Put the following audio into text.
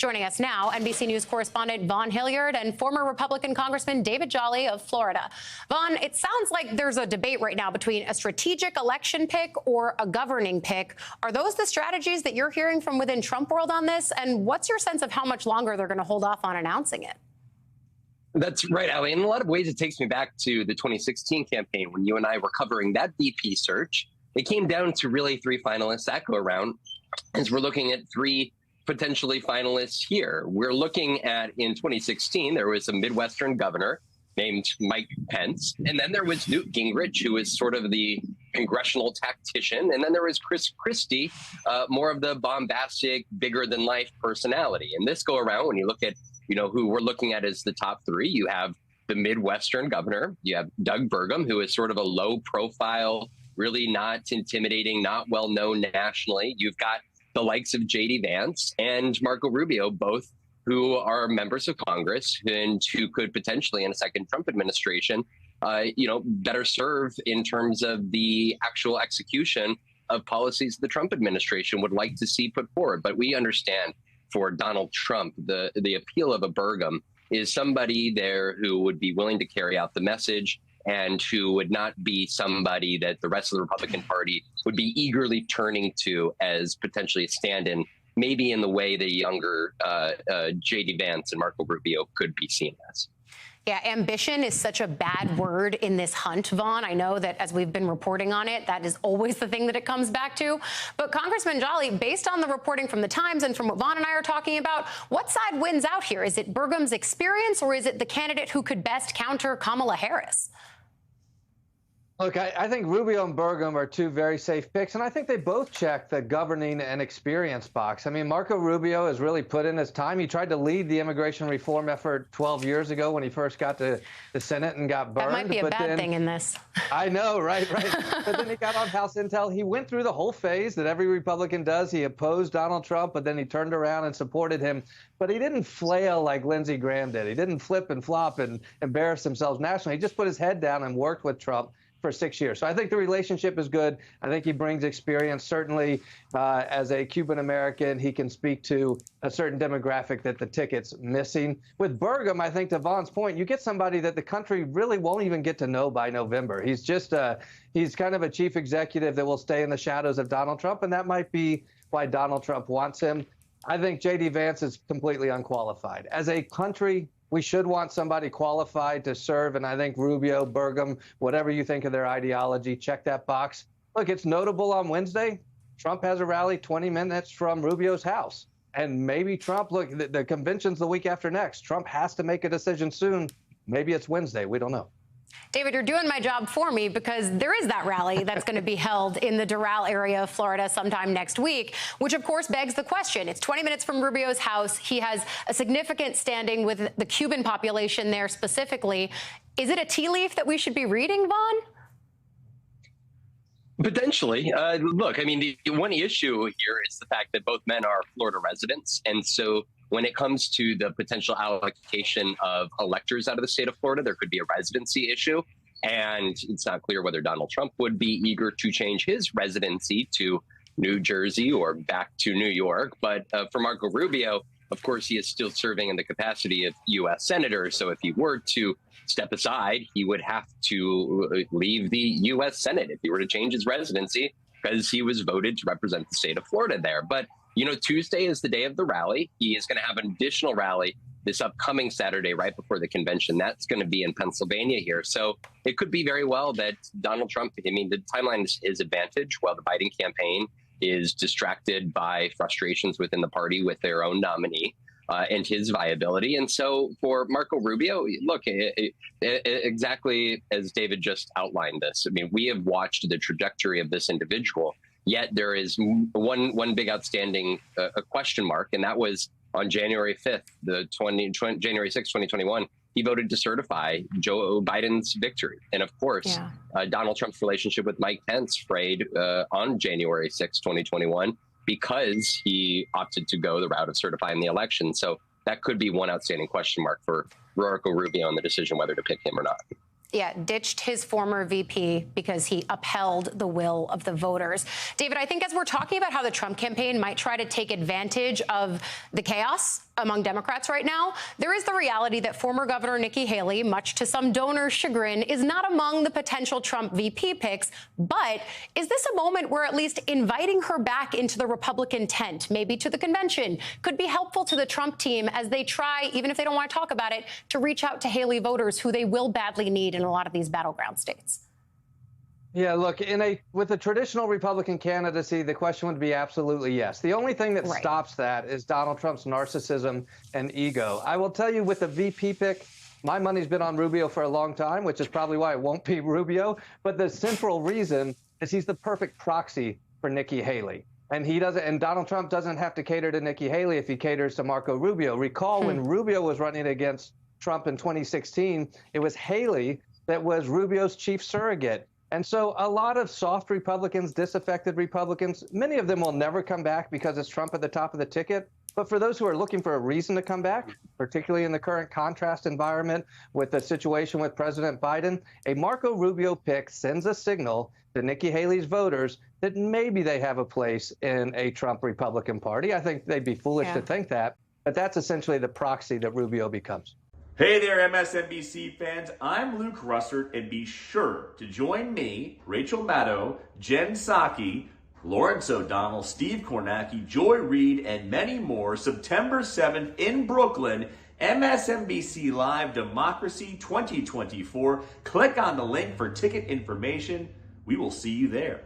Joining us now, NBC News correspondent Vaughn Hilliard and former Republican Congressman David Jolly of Florida. Vaughn, it sounds like there's a debate right now between a strategic election pick or a governing pick. Are those the strategies that you're hearing from within Trump world on this? And what's your sense of how much longer they're going to hold off on announcing it? That's right, Ali. In a lot of ways, it takes me back to the 2016 campaign when you and I were covering that VP search. It came down to really three finalists that go around, as we're looking at three potentially finalists here. We're looking at, in 2016, there was a Midwestern governor named Mike Pence, and then there was Newt Gingrich, who was sort of the congressional tactician, and then there was Chris Christie, more of the bombastic, bigger-than-life personality. And this go around, when you look at who we're looking at as the top three, you have the Midwestern governor, you have Doug Burgum, who is sort of a low profile, really not intimidating, not well known nationally. You've got the likes of J.D. Vance and Marco Rubio, both who are members of Congress and who could potentially, in a second Trump administration, better serve in terms of the actual execution of policies the Trump administration would like to see put forward. But we understand, for Donald Trump, the appeal of a Burgum is somebody there who would be willing to carry out the message and who would not be somebody that the rest of the Republican Party would be eagerly turning to as potentially a stand-in, maybe in the way the younger J.D. Vance and Marco Rubio could be seen as. Yeah, ambition is such a bad word in this hunt, Vaughn. I know that as we've been reporting on it, that is always the thing that it comes back to. But Congressman Jolly, based on the reporting from the Times and from what Vaughn and I are talking about, what side wins out here? Is it Burgum's experience, or is it the candidate who could best counter Kamala Harris? Look, I think Rubio and Burgum are two very safe picks, and I think they both check the governing and experience box. I mean, Marco Rubio has really put in his time. He tried to lead the immigration reform effort 12 years ago when he first got to the Senate and got burned. That might be a bad thing in this. I know, right. But then he got on House Intel. He went through the whole phase that every Republican does. He opposed Donald Trump, but then he turned around and supported him. But he didn't flail like Lindsey Graham did. He didn't flip and flop and embarrass himself nationally. He just put his head down and worked with Trump for 6 years. So I think the relationship is good. I think he brings experience. Certainly, as a Cuban American, he can speak to a certain demographic that the ticket's missing. With Burgum, I think, to Vaughn's point, you get somebody that the country really won't even get to know by November. He's just he's kind of a chief executive that will stay in the shadows of Donald Trump, and that might be why Donald Trump wants him. I think J.D. Vance is completely unqualified. As a country, we should want somebody qualified to serve, and I think Rubio, Burgum, whatever you think of their ideology, check that box. Look, it's notable on Wednesday, Trump has a rally 20 minutes from Rubio's house. And maybe Trump, look, the convention's the week after next. Trump has to make a decision soon. Maybe it's Wednesday. We don't know. David, you're doing my job for me, because there is that rally that's going to be held in the Doral area of Florida sometime next week, which, of course, begs the question. It's 20 minutes from Rubio's house. He has a significant standing with the Cuban population there specifically. Is it a tea leaf that we should be reading, Vaughn? Potentially. Look, I mean, the one issue here is the fact that both men are Florida residents. And so when it comes to the potential allocation of electors out of the state of Florida, there could be a residency issue. And it's not clear whether Donald Trump would be eager to change his residency to New Jersey or back to New York. But for Marco Rubio, of course, he is still serving in the capacity of U.S. senator. So if he were to step aside, he would have to leave the U.S. Senate if he were to change his residency, because he was voted to represent the state of Florida there. But Tuesday is the day of the rally. He is going to have an additional rally this upcoming Saturday, right before the convention. That's going to be in Pennsylvania here. So it could be very well that Donald Trump, I mean, the timeline is his advantage, while the Biden campaign is distracted by frustrations within the party with their own nominee and his viability. And so for Marco Rubio, look, exactly as David just outlined this, I mean, we have watched the trajectory of this individual. Yet there is one big outstanding question mark, and that was on January 5th, January 6th, 2021, he voted to certify Joe Biden's victory. And of course, Donald Trump's relationship with Mike Pence frayed on January 6th, 2021, because he opted to go the route of certifying the election. So that could be one outstanding question mark for Marco Rubio on the decision whether to pick him or not. Yeah, ditched his former VP because he upheld the will of the voters. David, I think as we're talking about how the Trump campaign might try to take advantage of the chaos among Democrats right now, there is the reality that former Governor Nikki Haley, much to some donors' chagrin, is not among the potential Trump VP picks. But is this a moment where at least inviting her back into the Republican tent, maybe to the convention, could be helpful to the Trump team as they try, even if they don't want to talk about it, to reach out to Haley voters who they will badly need in a lot of these battleground states? Yeah, look, with a traditional Republican candidacy, the question would be absolutely yes. The only thing that stops that is Donald Trump's narcissism and ego. I will tell you, with the VP pick, my money's been on Rubio for a long time, which is probably why it won't be Rubio. But the central reason is he's the perfect proxy for Nikki Haley. And Donald Trump doesn't have to cater to Nikki Haley if he caters to Marco Rubio. Recall when Rubio was running against Trump in 2016, it was Haley that was Rubio's chief surrogate. And so a lot of soft Republicans, disaffected Republicans, many of them will never come back because it's Trump at the top of the ticket. But for those who are looking for a reason to come back, particularly in the current contrast environment with the situation with President Biden, a Marco Rubio pick sends a signal to Nikki Haley's voters that maybe they have a place in a Trump Republican Party. I think they'd be foolish to think that, but that's essentially the proxy that Rubio becomes. Hey there, MSNBC fans. I'm Luke Russert, and be sure to join me, Rachel Maddow, Jen Psaki, Lawrence O'Donnell, Steve Kornacki, Joy Reid, and many more September 7th in Brooklyn, MSNBC Live Democracy 2024. Click on the link for ticket information. We will see you there.